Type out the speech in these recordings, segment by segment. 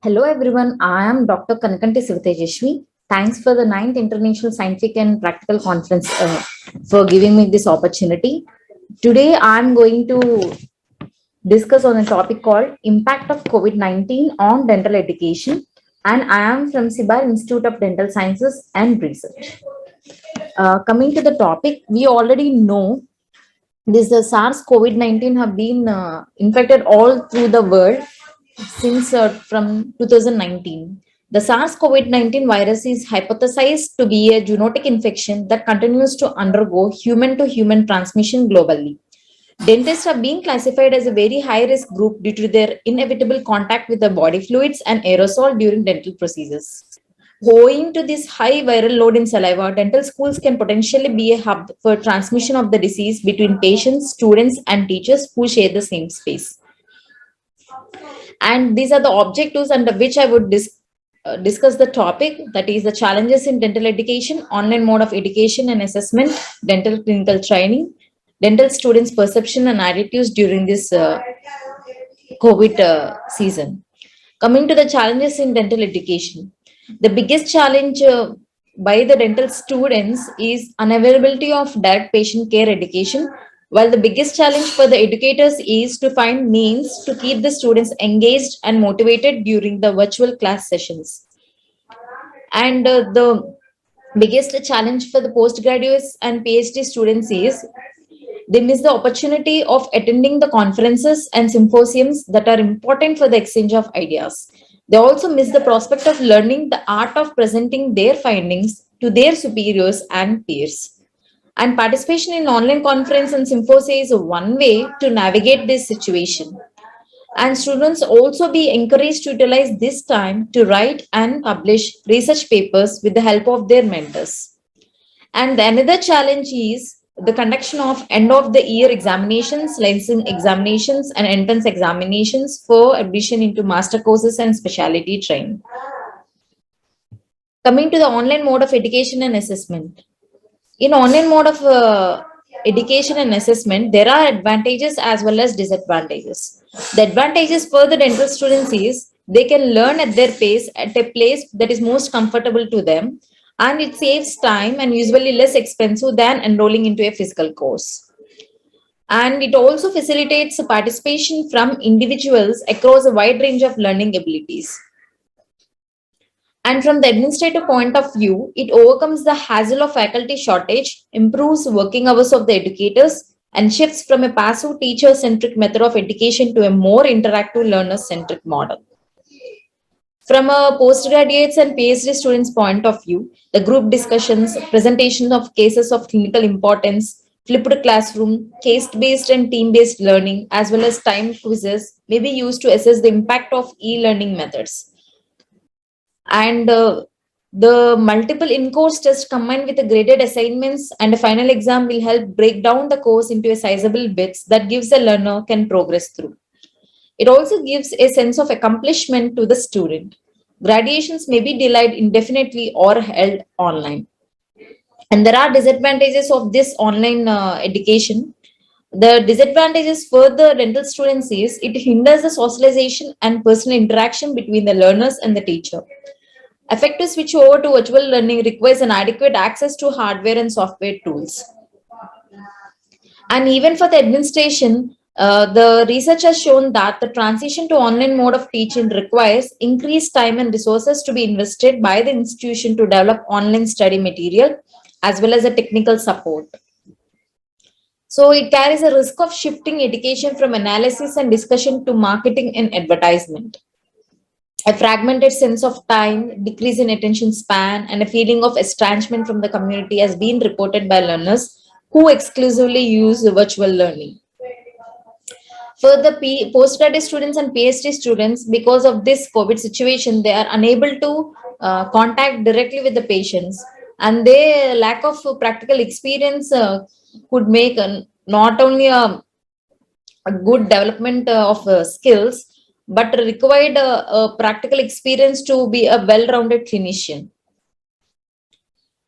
Hello everyone, I am Dr. Kanakanti Sivtejashwi. Thanks for the ninth International Scientific and Practical Conference for giving me this opportunity. Today I am going to discuss on a topic called Impact of COVID-19 on Dental Education, and I am from Sibar Institute of Dental Sciences and Research. Coming to the topic, we already know this the SARS COVID-19 have been infected all through the world since from 2019. The SARS-CoV-19 virus is hypothesized to be a zoonotic infection that continues to undergo human-to-human transmission globally. Dentists are being classified as a very high-risk group due to their inevitable contact with the body fluids and aerosol during dental procedures. Owing to this high viral load in saliva, dental schools can potentially be a hub for transmission of the disease between patients, students, and teachers who share the same space. And these are the objectives under which I would discuss the topic, that is the challenges in dental education, online mode of education and assessment, dental clinical training, dental students perception and attitudes during this COVID season. Coming to the challenges in dental education, the biggest challenge by the dental students is unavailability of direct patient care education, while the biggest challenge for the educators is to find means to keep the students engaged and motivated during the virtual class sessions. And the biggest challenge for the postgraduates and PhD students is they miss the opportunity of attending the conferences and symposiums that are important for the exchange of ideas. They also miss the prospect of learning the art of presenting their findings to their superiors and peers. And participation in online conference and symposia is one way to navigate this situation. And students also be encouraged to utilize this time to write and publish research papers with the help of their mentors. And another challenge is the conduction of end of the year examinations, licensing examinations, and entrance examinations for admission into master courses and specialty training. Coming to the online mode of education and assessment. In online mode of education and assessment, there are advantages as well as disadvantages. The advantages for the dental students is they can learn at their pace at a place that is most comfortable to them, and it saves time and usually less expensive than enrolling into a physical course. And it also facilitates participation from individuals across a wide range of learning abilities. And from the administrative point of view, it overcomes the hassle of faculty shortage, improves working hours of the educators, and shifts from a passive teacher-centric method of education to a more interactive learner-centric model. From a postgraduates and PhD students' point of view, the group discussions, presentation of cases of clinical importance, flipped classroom, case-based and team-based learning, as well as timed quizzes may be used to assess the impact of e-learning methods. And the multiple in-course tests combined with the graded assignments and a final exam will help break down the course into a sizable bits that gives the learner can progress through. It also gives a sense of accomplishment to the student. Graduations may be delayed indefinitely or held online. And there are disadvantages of this online education. The disadvantages for the dental students is it hinders the socialization and personal interaction between the learners and the teacher. Effective switch over to virtual learning requires an adequate access to hardware and software tools. And even for the administration, the research has shown that the transition to online mode of teaching requires increased time and resources to be invested by the institution to develop online study material as well as a technical support. So it carries a risk of shifting education from analysis and discussion to marketing and advertisement. A fragmented sense of time, decrease in attention span, and a feeling of estrangement from the community has been reported by learners who exclusively use virtual learning. For the postgraduate students and PhD students, because of this COVID situation, they are unable to contact directly with the patients, and their lack of practical experience could make not only a good development of skills, but required a practical experience to be a well-rounded clinician.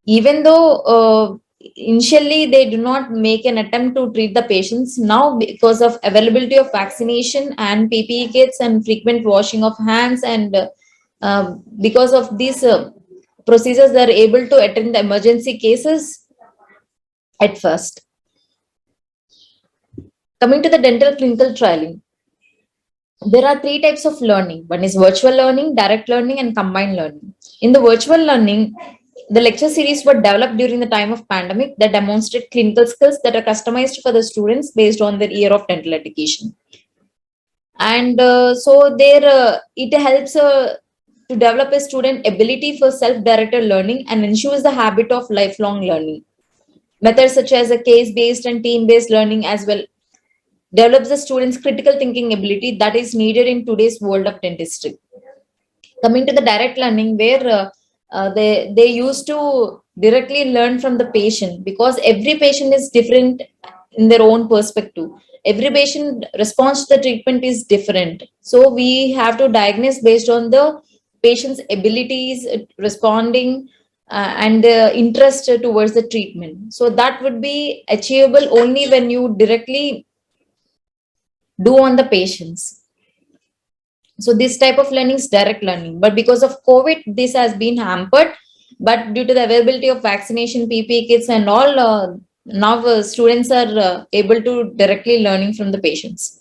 Even though initially they do not make an attempt to treat the patients, now because of availability of vaccination and PPE kits and frequent washing of hands and Because of these procedures, they are able to attend the emergency cases at first. Coming to the dental clinical trialing, there are three types of learning. One is virtual learning, direct learning, and combined learning. In the virtual learning, the lecture series were developed during the time of pandemic that demonstrate clinical skills that are customized for the students based on their year of dental education. And so there it helps to develop a student ability for self-directed learning and ensures the habit of lifelong learning. Methods such as a case-based and team-based learning as well develops the student's critical thinking ability that is needed in today's world of dentistry. Coming to the direct learning, where they used to directly learn from the patient, because every patient is different in their own perspective. Every patient response to the treatment is different, so we have to diagnose based on the patient's abilities responding and interest towards the treatment. So that would be achievable only when you directly do on the patients. So this type of learning is direct learning, but because of COVID, this has been hampered. But due to the availability of vaccination, PPE kits, and all, now students are able to directly learning from the patients.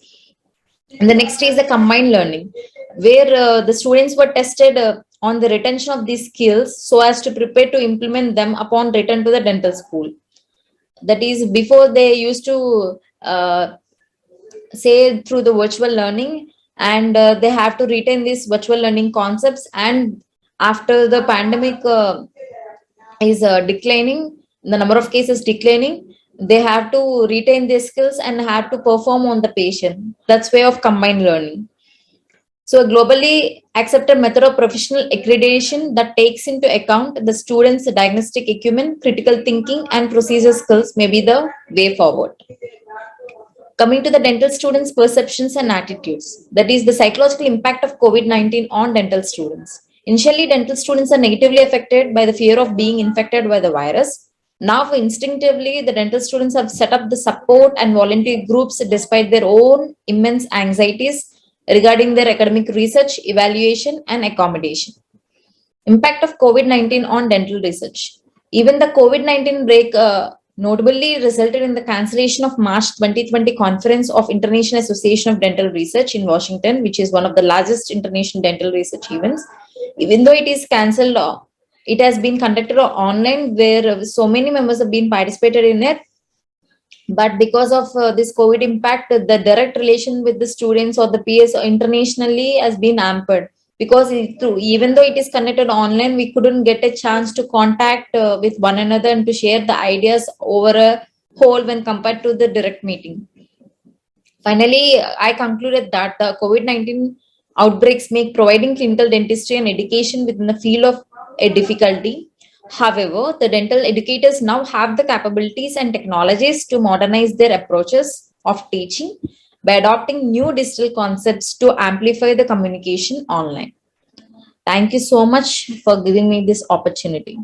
And the next is the combined learning, where the students were tested on the retention of these skills so as to prepare to implement them upon return to the dental school. That is, before they used to say through the virtual learning, and they have to retain these virtual learning concepts. And after the pandemic is declining, the number of cases declining, they have to retain their skills and have to perform on the patient. That's way of combined learning. So a globally accepted method of professional accreditation that takes into account the students' diagnostic acumen, critical thinking, and procedure skills may be the way forward. Coming to the dental students' perceptions and attitudes, that is the psychological impact of COVID-19 on dental students. Initially, dental students are negatively affected by the fear of being infected by the virus. Now, instinctively, the dental students have set up the support and volunteer groups despite their own immense anxieties regarding their academic research, evaluation, and accommodation. Impact of COVID-19 on dental research. Even the COVID-19 break notably resulted in the cancellation of March 2020 conference of International Association of Dental Research in Washington, which is one of the largest international dental research events. Even though it is cancelled, it has been conducted online, where so many members have been participated in it. But because of this COVID impact, the direct relation with the students or the peers internationally has been hampered, because even though it is conducted online, we couldn't get a chance to contact with one another and to share the ideas over a whole when compared to the direct meeting. Finally, I concluded that the COVID-19 outbreaks make providing clinical dentistry and education within the field of a difficulty. However, the dental educators now have the capabilities and technologies to modernize their approaches of teaching by adopting new digital concepts to amplify the communication online. Thank you so much for giving me this opportunity.